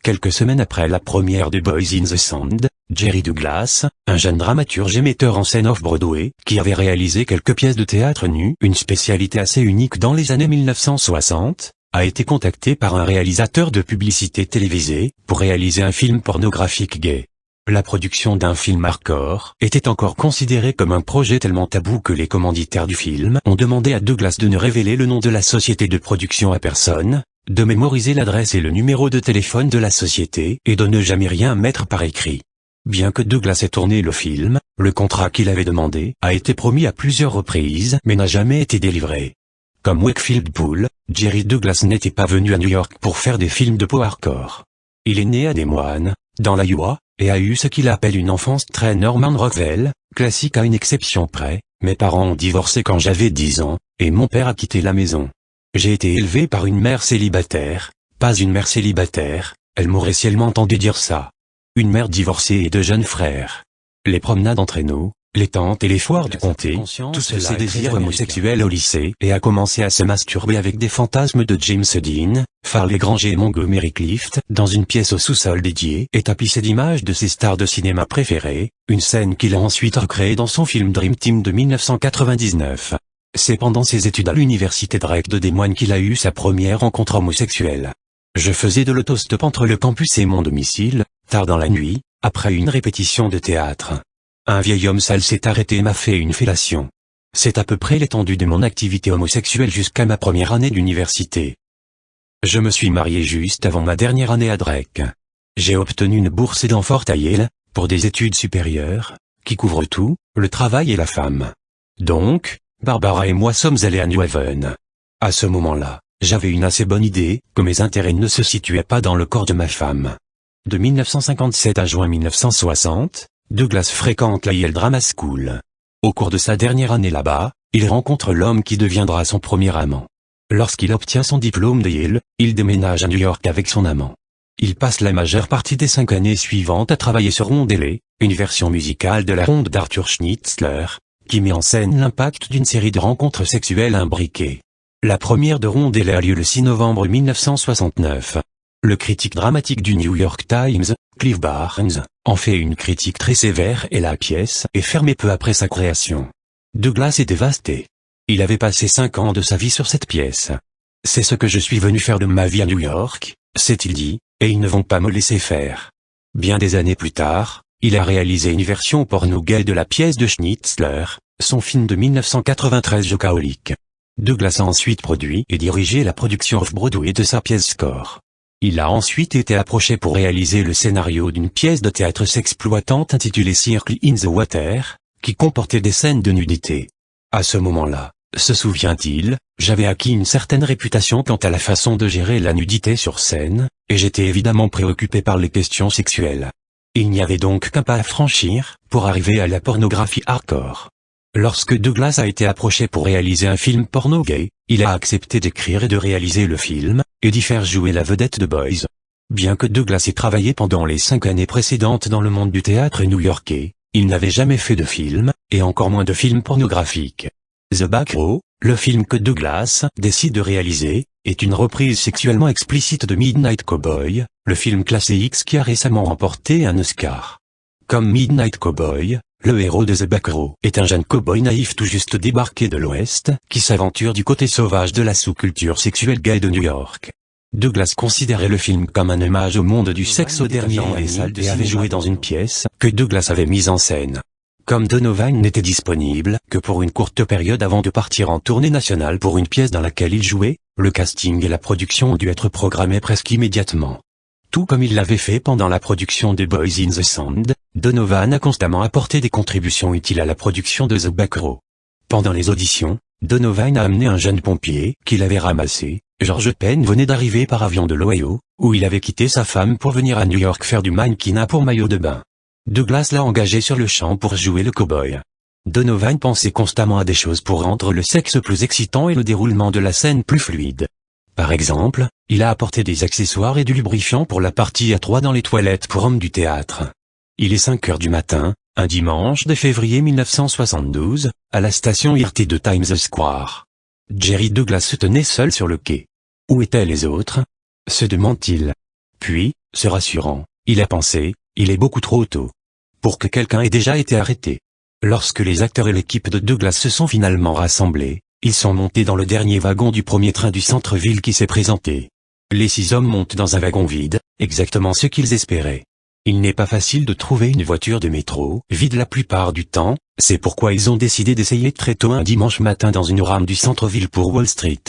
Quelques semaines après la première de Boys in the Sand, Jerry Douglas, un jeune dramaturge et metteur en scène off-Broadway, qui avait réalisé quelques pièces de théâtre nues, une spécialité assez unique dans les années 1960, a été contacté par un réalisateur de publicité télévisée, pour réaliser un film pornographique gay. La production d'un film hardcore était encore considérée comme un projet tellement tabou que les commanditaires du film ont demandé à Douglas de ne révéler le nom de la société de production à personne, de mémoriser l'adresse et le numéro de téléphone de la société et de ne jamais rien mettre par écrit. Bien que Douglas ait tourné le film, le contrat qu'il avait demandé a été promis à plusieurs reprises mais n'a jamais été délivré. Comme Wakefield Poole, Jerry Douglas n'était pas venu à New York pour faire des films de post-hardcore. Il est né à Des Moines, dans l'Iowa, et a eu ce qu'il appelle une enfance très Norman Rockwell, classique à une exception près. Mes parents ont divorcé quand j'avais 10 ans, et mon père a quitté la maison. J'ai été élevé par une mère célibataire, pas une mère célibataire, elle m'aurait si elle m'entendait dire ça. Une mère divorcée et 2 jeunes frères. Les promenades en traîneau, les tentes et les foires du comté, tout ses désirs homosexuels au lycée et a commencé à se masturber avec des fantasmes de James Dean, Farley Granger et Montgomery Clift dans une pièce au sous-sol dédiée et tapissée d'images de ses stars de cinéma préférées, une scène qu'il a ensuite recréée dans son film Dream Team de 1999. C'est pendant ses études à l'université Drake de Des Moines qu'il a eu sa première rencontre homosexuelle. Je faisais de l'autostop entre le campus et mon domicile, tard dans la nuit, après une répétition de théâtre. Un vieil homme sale s'est arrêté et m'a fait une fellation. C'est à peu près l'étendue de mon activité homosexuelle jusqu'à ma première année d'université. Je me suis marié juste avant ma dernière année à Drake. J'ai obtenu une bourse d'Stanford à Yale, pour des études supérieures, qui couvrent tout, le travail et la femme. Donc, Barbara et moi sommes allés à New Haven. À ce moment-là, j'avais une assez bonne idée que mes intérêts ne se situaient pas dans le corps de ma femme. De 1957 à juin 1960, Douglas fréquente la Yale Drama School. Au cours de sa dernière année là-bas, il rencontre l'homme qui deviendra son premier amant. Lorsqu'il obtient son diplôme de Yale, il déménage à New York avec son amant. Il passe la majeure partie des 5 années suivantes à travailler sur Rondelay, une version musicale de la ronde d'Arthur Schnitzler, qui met en scène l'impact d'une série de rencontres sexuelles imbriquées. La première de Rondelay a lieu le 6 novembre 1969. Le critique dramatique du New York Times, Cliff Barnes, en fait une critique très sévère et la pièce est fermée peu après sa création. Douglas est dévasté. Il avait passé 5 ans de sa vie sur cette pièce. C'est ce que je suis venu faire de ma vie à New York, s'est-il dit, et ils ne vont pas me laisser faire. Bien des années plus tard, il a réalisé une version porno gay de la pièce de Schnitzler, son film de 1993 Jokaolic. Douglas a ensuite produit et dirigé la production off-Broadway de sa pièce Score. Il a ensuite été approché pour réaliser le scénario d'une pièce de théâtre s'exploitante intitulée Circle in the Water, qui comportait des scènes de nudité. À ce moment-là, se souvient-il, j'avais acquis une certaine réputation quant à la façon de gérer la nudité sur scène, et j'étais évidemment préoccupé par les questions sexuelles. Il n'y avait donc qu'un pas à franchir, pour arriver à la pornographie hardcore. Lorsque Douglas a été approché pour réaliser un film porno gay, il a accepté d'écrire et de réaliser le film, et d'y faire jouer la vedette de Boys. Bien que Douglas ait travaillé pendant les 5 années précédentes dans le monde du théâtre new-yorkais, il n'avait jamais fait de film, et encore moins de film pornographique. The Back Row, le film que Douglas décide de réaliser, est une reprise sexuellement explicite de Midnight Cowboy, le film classé X qui a récemment remporté un Oscar. Comme Midnight Cowboy, le héros de The Back Row est un jeune cow-boy naïf tout juste débarqué de l'Ouest, qui s'aventure du côté sauvage de la sous-culture sexuelle gay de New York. Douglas considérait le film comme un hommage au monde du sexe au dernier et avait joué dans une pièce que Douglas avait mise en scène. Comme Donovan n'était disponible que pour une courte période avant de partir en tournée nationale pour une pièce dans laquelle il jouait, le casting et la production ont dû être programmés presque immédiatement. Tout comme il l'avait fait pendant la production de Boys in the Sand, Donovan a constamment apporté des contributions utiles à la production de The Back Row. Pendant les auditions, Donovan a amené un jeune pompier qu'il avait ramassé. George Penn venait d'arriver par avion de l'Ohio, où il avait quitté sa femme pour venir à New York faire du mannequinat pour maillot de bain. Douglas l'a engagé sur le champ pour jouer le cow-boy. Donovan pensait constamment à des choses pour rendre le sexe plus excitant et le déroulement de la scène plus fluide. Par exemple, il a apporté des accessoires et du lubrifiant pour la partie à 3 dans les toilettes pour hommes du théâtre. Il est 5 heures du matin, un dimanche de février 1972, à la station IRT de Times Square. Jerry Douglas se tenait seul sur le quai. Où étaient les autres? Se demande-t-il. Puis, se rassurant, il a pensé, il est beaucoup trop tôt pour que quelqu'un ait déjà été arrêté. Lorsque les acteurs et l'équipe de Douglas se sont finalement rassemblés, ils sont montés dans le dernier wagon du premier train du centre-ville qui s'est présenté. Les 6 hommes montent dans un wagon vide, exactement ce qu'ils espéraient. Il n'est pas facile de trouver une voiture de métro vide la plupart du temps, c'est pourquoi ils ont décidé d'essayer très tôt un dimanche matin dans une rame du centre-ville pour Wall Street.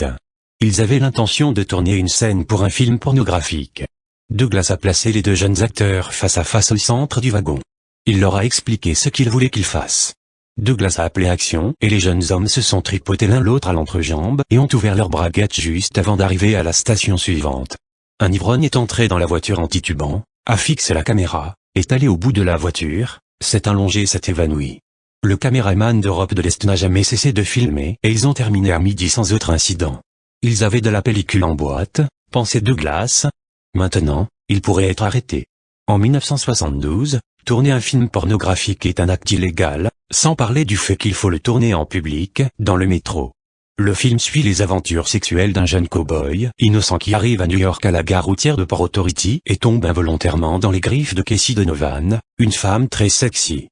Ils avaient l'intention de tourner une scène pour un film pornographique. Douglas a placé les deux jeunes acteurs face à face au centre du wagon. Il leur a expliqué ce qu'il voulait qu'ils fassent. Douglas a appelé action et les jeunes hommes se sont tripotés l'un l'autre à l'entrejambe et ont ouvert leurs braguettes juste avant d'arriver à la station suivante. Un ivrogne est entré dans la voiture en titubant, a fixé la caméra, est allé au bout de la voiture, s'est allongé et s'est évanoui. Le caméraman d'Europe de l'Est n'a jamais cessé de filmer et ils ont terminé à midi sans autre incident. Ils avaient de la pellicule en boîte, pensait Douglas. Maintenant, ils pourraient être arrêtés. En 1972, tourner un film pornographique est un acte illégal, sans parler du fait qu'il faut le tourner en public, dans le métro. Le film suit les aventures sexuelles d'un jeune cow-boy innocent qui arrive à New York à la gare routière de Port Authority et tombe involontairement dans les griffes de Casey Donovan, une femme très sexy.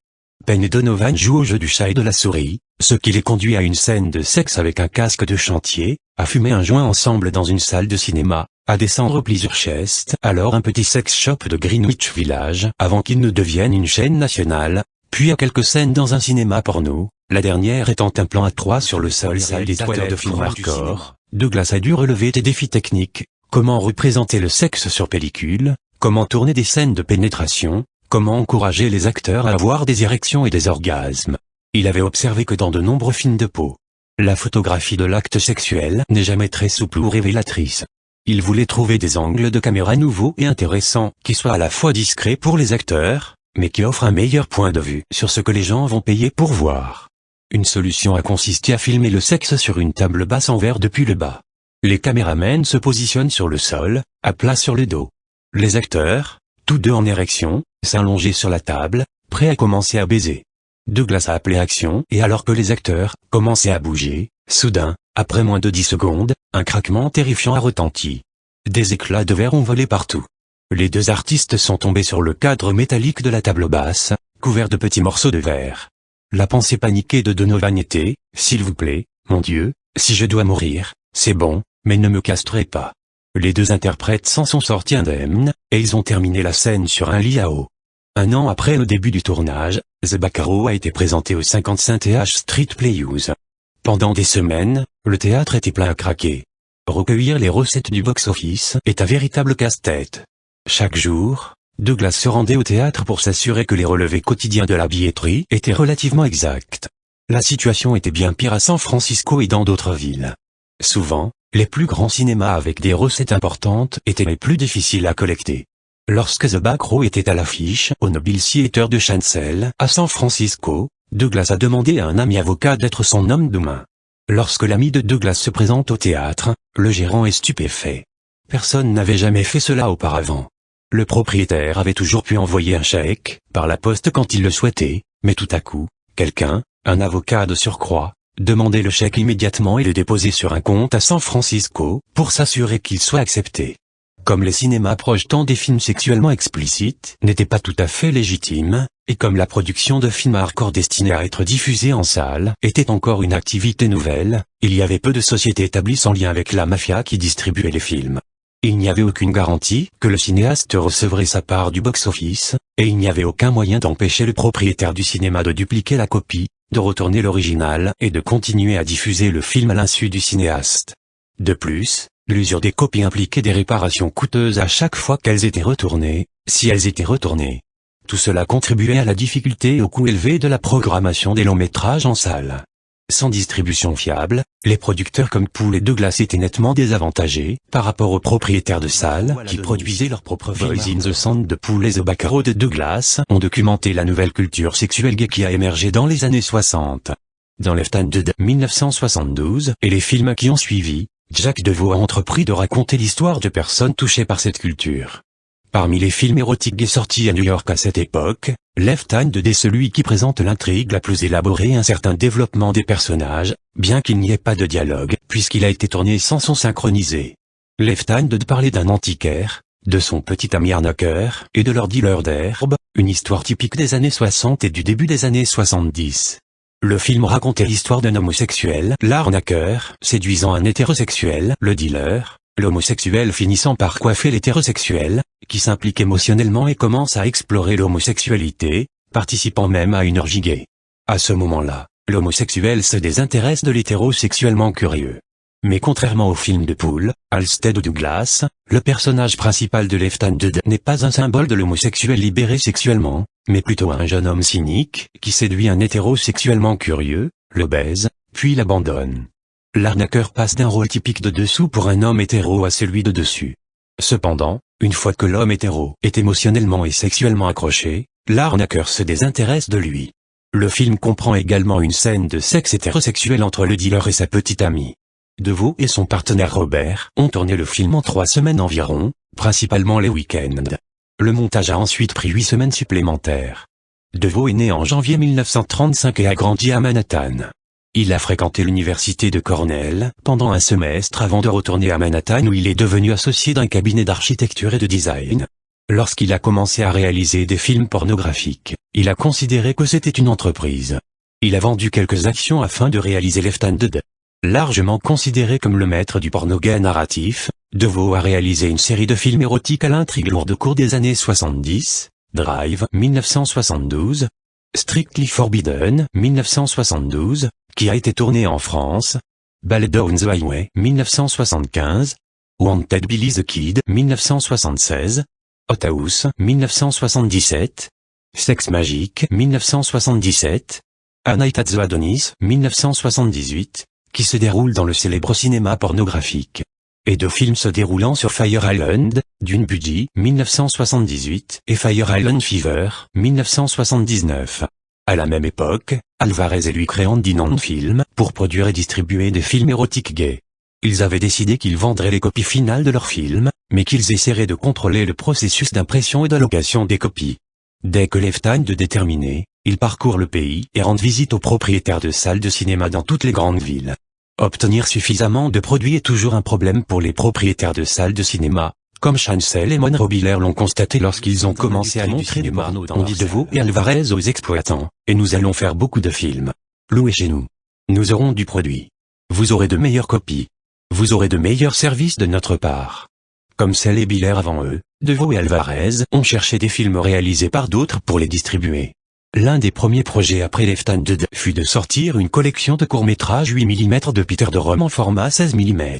Penn et Donovan jouent au jeu du chat et de la souris, ce qui les conduit à une scène de sexe avec un casque de chantier, à fumer un joint ensemble dans une salle de cinéma, à descendre au Pleasurechest, alors un petit sex shop de Greenwich Village, avant qu'il ne devienne une chaîne nationale, puis à quelques scènes dans un cinéma porno, la dernière étant un plan à 3 sur le sol et des toilettes de film hardcore. Douglas a dû relever des défis techniques, comment représenter le sexe sur pellicule, comment tourner des scènes de pénétration, comment encourager les acteurs à avoir des érections et des orgasmes. Il avait observé que dans de nombreux films de peau, la photographie de l'acte sexuel n'est jamais très souple ou révélatrice. Il voulait trouver des angles de caméra nouveaux et intéressants, qui soient à la fois discrets pour les acteurs, mais qui offrent un meilleur point de vue sur ce que les gens vont payer pour voir. Une solution a consisté à filmer le sexe sur une table basse en verre depuis le bas. Les caméramens se positionnent sur le sol, à plat sur le dos. Les acteurs, tous deux en érection, s'allonger sur la table, prêts à commencer à baiser. Douglas a appelé action et alors que les acteurs commençaient à bouger, soudain, après moins de 10 secondes, un craquement terrifiant a retenti. Des éclats de verre ont volé partout. Les deux artistes sont tombés sur le cadre métallique de la table basse, couvert de petits morceaux de verre. La pensée paniquée de Donovan était, s'il vous plaît, mon Dieu, si je dois mourir, c'est bon, mais ne me castrez pas. Les deux interprètes s'en sont sortis indemnes, et ils ont terminé la scène sur un lit à eau. Un an après le début du tournage, The Bacaro a été présenté au 55 TH Street Playhouse. Pendant des semaines, le théâtre était plein à craquer. Recueillir les recettes du box-office est un véritable casse-tête. Chaque jour, Douglas se rendait au théâtre pour s'assurer que les relevés quotidiens de la billetterie étaient relativement exacts. La situation était bien pire à San Francisco et dans d'autres villes. Souvent, les plus grands cinémas avec des recettes importantes étaient les plus difficiles à collecter. Lorsque The Back Row était à l'affiche au Noble Theater de Chancel, à San Francisco, Douglas a demandé à un ami avocat d'être son homme de main. Lorsque l'ami de Douglas se présente au théâtre, le gérant est stupéfait. Personne n'avait jamais fait cela auparavant. Le propriétaire avait toujours pu envoyer un chèque, par la poste quand il le souhaitait, mais tout à coup, quelqu'un, un avocat de surcroît, demandait le chèque immédiatement et le déposait sur un compte à San Francisco, pour s'assurer qu'il soit accepté. Comme les cinémas projetant des films sexuellement explicites n'étaient pas tout à fait légitimes, et comme la production de films hardcore destinés à être diffusés en salle était encore une activité nouvelle, il y avait peu de sociétés établies sans lien avec la mafia qui distribuait les films. Il n'y avait aucune garantie que le cinéaste recevrait sa part du box-office, et il n'y avait aucun moyen d'empêcher le propriétaire du cinéma de dupliquer la copie, de retourner l'original et de continuer à diffuser le film à l'insu du cinéaste. De plus, l'usure des copies impliquait des réparations coûteuses à chaque fois qu'elles étaient retournées, si elles étaient retournées. Tout cela contribuait à la difficulté et au coût élevé de la programmation des longs métrages en salle. Sans distribution fiable, les producteurs comme Poole et Douglas étaient nettement désavantagés par rapport aux propriétaires de salles qui produisaient leurs propres films. Boys in the Sand de Poole et The Bacaro de Douglas ont documenté la nouvelle culture sexuelle gay qui a émergé dans les années 60. Dans Left Handed de 1972 et les films qui ont suivi, Jack DeVoe a entrepris de raconter l'histoire de personnes touchées par cette culture. Parmi les films érotiques gays sortis à New York à cette époque, Left Handed est celui qui présente l'intrigue la plus élaborée et un certain développement des personnages, bien qu'il n'y ait pas de dialogue, puisqu'il a été tourné sans son synchronisé. Left Handed parlait d'un antiquaire, de son petit ami arnaqueur et de leur dealer d'herbe, une histoire typique des années 60 et du début des années 70. Le film racontait l'histoire d'un homosexuel, l'arnaqueur, séduisant un hétérosexuel, le dealer, l'homosexuel finissant par coiffer l'hétérosexuel, qui s'implique émotionnellement et commence à explorer l'homosexualité, participant même à une orgie gay. À ce moment-là, l'homosexuel se désintéresse de l'hétérosexuellement curieux. Mais contrairement au film de Poole, Halstead ou Douglas, le personnage principal de Left Handed n'est pas un symbole de l'homosexuel libéré sexuellement, mais plutôt un jeune homme cynique, qui séduit un hétérosexuellement curieux, le baise, puis l'abandonne. L'arnaqueur passe d'un rôle typique de dessous pour un homme hétéro à celui de dessus. Cependant, une fois que l'homme hétéro est émotionnellement et sexuellement accroché, l'arnaqueur se désintéresse de lui. Le film comprend également une scène de sexe hétérosexuel entre le dealer et sa petite amie. DeVoe et son partenaire Robert ont tourné le film en 3 semaines environ, principalement les week-ends. Le montage a ensuite pris 8 semaines supplémentaires. DeVoe est né en janvier 1935 et a grandi à Manhattan. Il a fréquenté l'université de Cornell pendant un semestre avant de retourner à Manhattan où il est devenu associé d'un cabinet d'architecture et de design. Lorsqu'il a commencé à réaliser des films pornographiques, il a considéré que c'était une entreprise. Il a vendu quelques actions afin de réaliser Left Handed. Largement considéré comme le maître du porno gay narratif, DeVoe a réalisé une série de films érotiques à l'intrigue lourde au cours des années 70, Drive 1972, Strictly Forbidden 1972, qui a été tourné en France, Ballet Down the Highway 1975, Wanted Billy the Kid 1976, Hot House 1977, Sex Magic 1977, A Night at the Adonis 1978, qui se déroule dans le célèbre cinéma pornographique. Et 2 films se déroulant sur Fire Island, Dune Buddy 1978 et Fire Island Fever 1979. À la même époque, Alvarez et lui créent Andy Film pour produire et distribuer des films érotiques gays. Ils avaient décidé qu'ils vendraient les copies finales de leurs films, mais qu'ils essaieraient de contrôler le processus d'impression et d'allocation des copies. Dès que Left Handed est terminé, ils parcourent le pays et rendent visite aux propriétaires de salles de cinéma dans toutes les grandes villes. Obtenir suffisamment de produits est toujours un problème pour les propriétaires de salles de cinéma, comme Chancel et Monroe Biller l'ont constaté lorsqu'ils ont commencé à montrer du porno dans leur DeVoe et Alvarez aux exploitants, et nous allons faire beaucoup de films. Louez chez nous. Nous aurons du produit. Vous aurez de meilleures copies. Vous aurez de meilleurs services de notre part. Comme Cell et Biller avant eux, DeVoe et Alvarez ont cherché des films réalisés par d'autres pour les distribuer. L'un des premiers projets après Left Handed fut de sortir une collection de courts-métrages 8 mm de Peter de Rome en format 16 mm.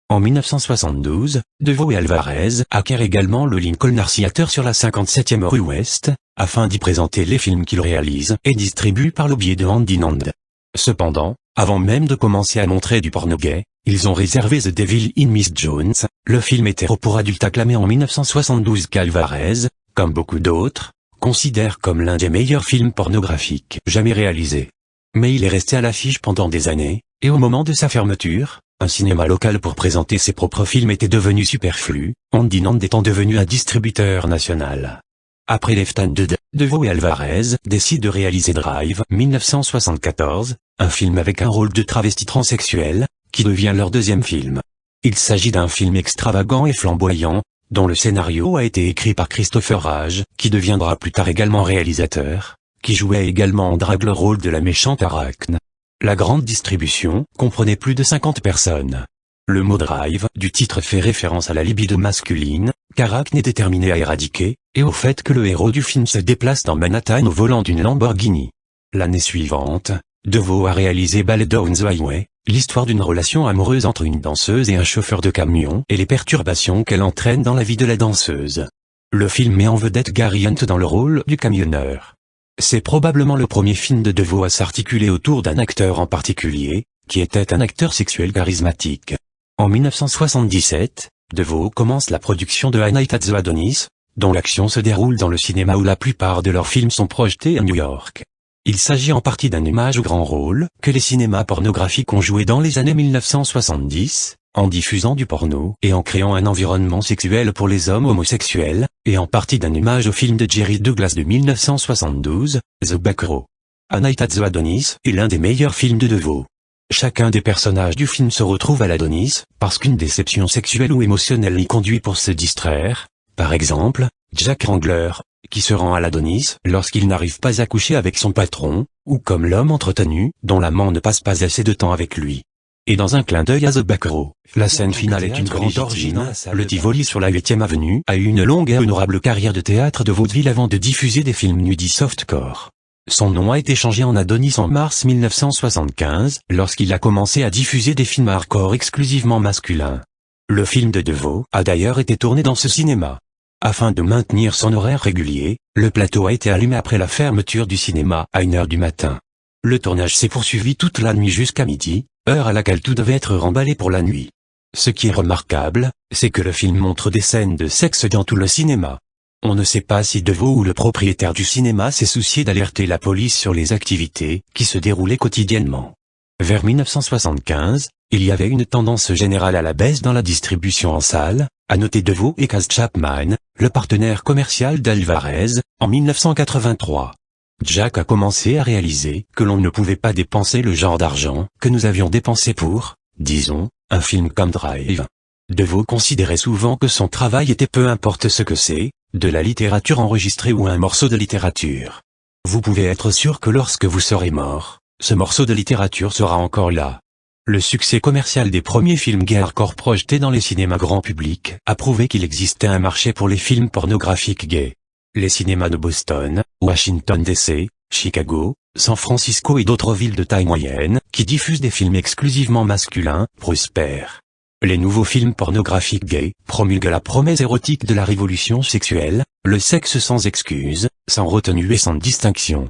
En 1972, DeVoe et Alvarez acquièrent également le Lincoln Art Theater sur la 57e rue Ouest, afin d'y présenter les films qu'ils réalisent et distribuent par le biais de Andy Nand. Cependant, avant même de commencer à montrer du porno gay, ils ont réservé The Devil in Miss Jones, le film hétéro pour adultes acclamé en 1972 qu'Alvarez, comme beaucoup d'autres, considère comme l'un des meilleurs films pornographiques jamais réalisés. Mais il est resté à l'affiche pendant des années, et au moment de sa fermeture, un cinéma local pour présenter ses propres films était devenu superflu, Andy Nand étant devenu un distributeur national. Après Left Handed, DeVoe et Alvarez décident de réaliser Drive 1974, un film avec un rôle de travesti transsexuel, qui devient leur deuxième film. Il s'agit d'un film extravagant et flamboyant, dont le scénario a été écrit par Christopher Rage, qui deviendra plus tard également réalisateur, qui jouait également en drague le rôle de la méchante Arachne. La grande distribution comprenait plus de 50 personnes. Le mot drive du titre fait référence à la libido masculine, qu'Arachne est déterminé à éradiquer, et au fait que le héros du film se déplace dans Manhattan au volant d'une Lamborghini. L'année suivante, DeVoe a réalisé Ballet Down the Highway, l'histoire d'une relation amoureuse entre une danseuse et un chauffeur de camion et les perturbations qu'elle entraîne dans la vie de la danseuse. Le film met en vedette Gary Hunt dans le rôle du camionneur. C'est probablement le premier film de DeVoe à s'articuler autour d'un acteur en particulier, qui était un acteur sexuel charismatique. En 1977, DeVoe commence la production de A Night at the Adonis, dont l'action se déroule dans le cinéma où la plupart de leurs films sont projetés à New York. Il s'agit en partie d'un hommage au grand rôle que les cinémas pornographiques ont joué dans les années 1970, en diffusant du porno et en créant un environnement sexuel pour les hommes homosexuels, et en partie d'un hommage au film de Jerry Douglas de 1972, The Back Row. A Night at the Adonis est l'un des meilleurs films de DeVoe. Chacun des personnages du film se retrouve à l'Adonis, parce qu'une déception sexuelle ou émotionnelle l'y conduit pour se distraire. Par exemple, Jack Wrangler, qui se rend à l'Adonis lorsqu'il n'arrive pas à coucher avec son patron, ou comme l'homme entretenu, dont l'amant ne passe pas assez de temps avec lui. Et dans un clin d'œil à The Back Row, la scène finale est une grande origine. Le Tivoli sur la 8e avenue a eu une longue et honorable carrière de théâtre de vaudeville avant de diffuser des films nudis softcore. Son nom a été changé en Adonis en mars 1975, lorsqu'il a commencé à diffuser des films hardcore exclusivement masculins. Le film de DeVoe a d'ailleurs été tourné dans ce cinéma. Afin de maintenir son horaire régulier, le plateau a été allumé après la fermeture du cinéma à 1h du matin. Le tournage s'est poursuivi toute la nuit jusqu'à midi, heure à laquelle tout devait être remballé pour la nuit. Ce qui est remarquable, c'est que le film montre des scènes de sexe dans tout le cinéma. On ne sait pas si DeVoe ou le propriétaire du cinéma s'est soucié d'alerter la police sur les activités qui se déroulaient quotidiennement. Vers 1975, il y avait une tendance générale à la baisse dans la distribution en salle, à noter DeVoe et Cass Chapman, le partenaire commercial d'Alvarez, en 1983. Jack a commencé à réaliser que l'on ne pouvait pas dépenser le genre d'argent que nous avions dépensé pour, disons, un film comme Drive. DeVoe considérait souvent que son travail était peu importe ce que c'est, de la littérature enregistrée ou un morceau de littérature. Vous pouvez être sûr que lorsque vous serez mort, ce morceau de littérature sera encore là. Le succès commercial des premiers films gays hardcore projetés dans les cinémas grand public a prouvé qu'il existait un marché pour les films pornographiques gays. Les cinémas de Boston, Washington DC, Chicago, San Francisco et d'autres villes de taille moyenne, qui diffusent des films exclusivement masculins, prospèrent. Les nouveaux films pornographiques gays promulguent la promesse érotique de la révolution sexuelle, le sexe sans excuse, sans retenue et sans distinction.